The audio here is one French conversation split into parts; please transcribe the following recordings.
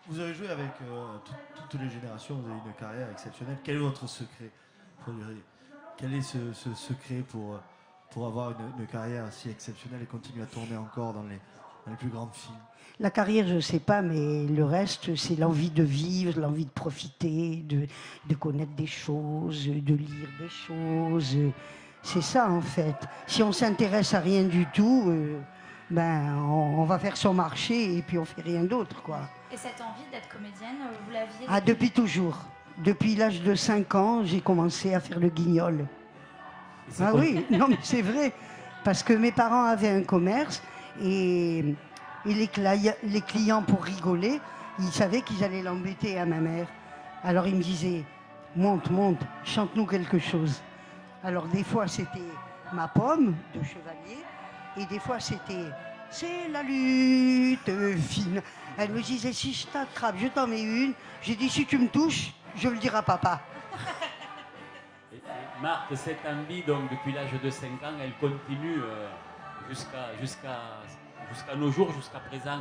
Vous avez joué avec toutes les générations, vous avez une carrière exceptionnelle. Quel est votre secret Quel est ce secret pour avoir une carrière si exceptionnelle et continuer à tourner encore dans les plus grands films? La carrière, je ne sais pas, mais le reste, c'est l'envie de vivre, l'envie de profiter, de connaître des choses, de lire des choses. C'est ça, en fait. Si on s'intéresse à rien du tout, on va faire son marché et puis on fait rien d'autre, quoi. Et cette envie d'être comédienne, vous l'aviez... Ah, depuis toujours. Depuis l'âge de 5 ans, j'ai commencé à faire le guignol. Ah oui, non mais c'est vrai. Parce que mes parents avaient un commerce et les clients, pour rigoler, ils savaient qu'ils allaient l'embêter à ma mère. Alors ils me disaient, monte, chante-nous quelque chose. Alors des fois c'était Ma pomme de Chevalier et des fois c'était C'est la lutte fine. Elle me disait, si je t'attrape, je t'en mets une. J'ai dit, si tu me touches, je le dirai à papa. Et Marthe, cette envie, donc, depuis l'âge de 5 ans, elle continue jusqu'à nos jours, jusqu'à présent.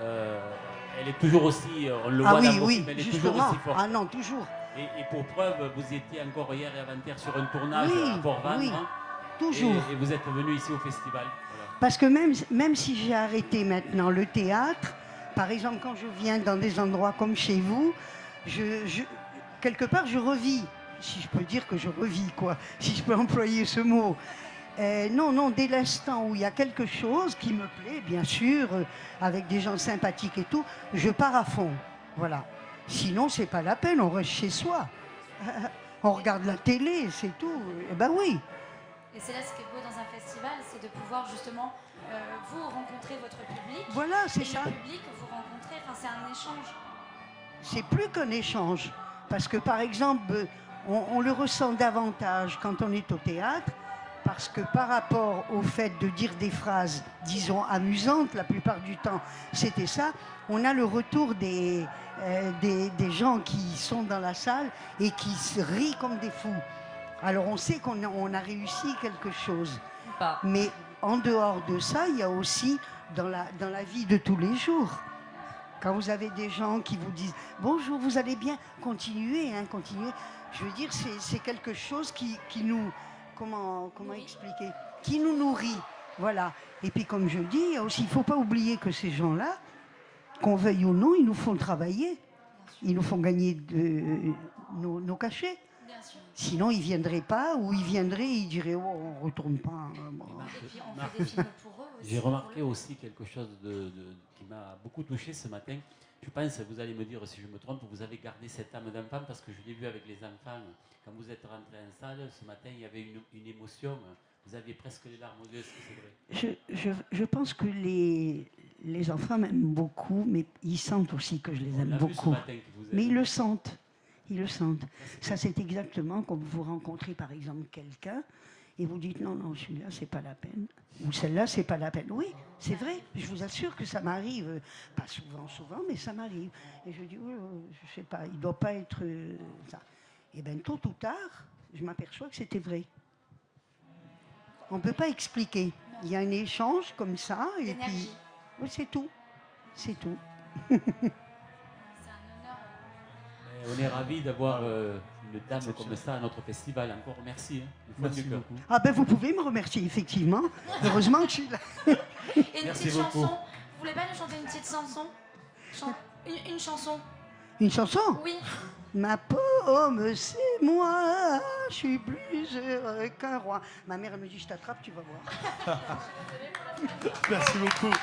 Elle est toujours aussi, on le voit dans vos films, elle est toujours aussi forte. Ah non, toujours. Et pour preuve, vous étiez encore hier et avant-hier sur un tournage à Port-Vendre. Oui, toujours. Et vous êtes venu ici au festival. Voilà. Parce que même si j'ai arrêté maintenant le théâtre, par exemple quand je viens dans des endroits comme chez vous, quelque part je revis, si je peux dire que je revis, quoi, si je peux employer ce mot. Non, dès l'instant où il y a quelque chose qui me plaît, bien sûr, avec des gens sympathiques et tout, je pars à fond. Voilà. Sinon, c'est pas la peine, on reste chez soi. On regarde la télé, c'est tout. Eh ben oui. Et c'est là ce qui est beau dans un festival, c'est de pouvoir justement vous rencontrer votre public. Voilà, c'est ça. Et le public, vous rencontrez, enfin, c'est un échange. C'est plus qu'un échange. Parce que, par exemple, on le ressent davantage quand on est au théâtre, parce que par rapport au fait de dire des phrases, disons, amusantes, la plupart du temps, c'était ça, on a le retour des gens qui sont dans la salle et qui se rient comme des fous. Alors on sait qu'on a réussi quelque chose. Mais en dehors de ça, il y a aussi dans la vie de tous les jours. Quand vous avez des gens qui vous disent « Bonjour, vous allez bien ?» Continuez, continuez. Je veux dire, c'est quelque chose qui nous... Comment expliquer? Qui nous nourrit. Voilà. Et puis comme je dis, il ne faut pas oublier que ces gens-là, qu'on veuille ou non, ils nous font travailler. Ils nous font gagner nos cachets. Sinon, ils ne viendraient pas, ou ils viendraient et ils diraient « Oh, on ne retourne pas. » Et puis on fait des films pour eux aussi. J'ai remarqué aussi quelque chose qui m'a beaucoup touché ce matin. Je pense, vous allez me dire si je me trompe, vous avez gardé cette âme d'enfant parce que je l'ai vu avec les enfants. Quand vous êtes rentré en salle, ce matin, il y avait une émotion. Vous aviez presque les larmes aux yeux, c'est vrai. Je pense que les enfants m'aiment beaucoup, mais ils sentent aussi que je les aime beaucoup. Mais ils le sentent. Ils le sentent. Ça, c'est exactement comme vous rencontrez, par exemple, quelqu'un et vous dites non, celui-là, c'est pas la peine. Ou celle-là, c'est pas la peine. Oui, c'est vrai. Je vous assure que ça m'arrive. Pas souvent, mais ça m'arrive. Et je dis, je sais pas, il doit pas être ça. Et bien, tôt ou tard, je m'aperçois que c'était vrai. On ne peut pas expliquer. Il y a un échange comme ça, et puis oui, c'est tout. C'est tout. C'est un honneur. On est ravis d'avoir une dame comme ça à notre festival. Encore merci. Merci beaucoup. Ah ben vous pouvez me remercier, effectivement. Heureusement que je suis là. Et une Merci petite beaucoup. chanson. Vous voulez pas nous chanter une petite chanson une chanson. Une chanson? Oui. Ma pomme, c'est moi, je suis plus heureux qu'un roi. Ma mère elle me dit, je t'attrape, tu vas voir. Merci beaucoup.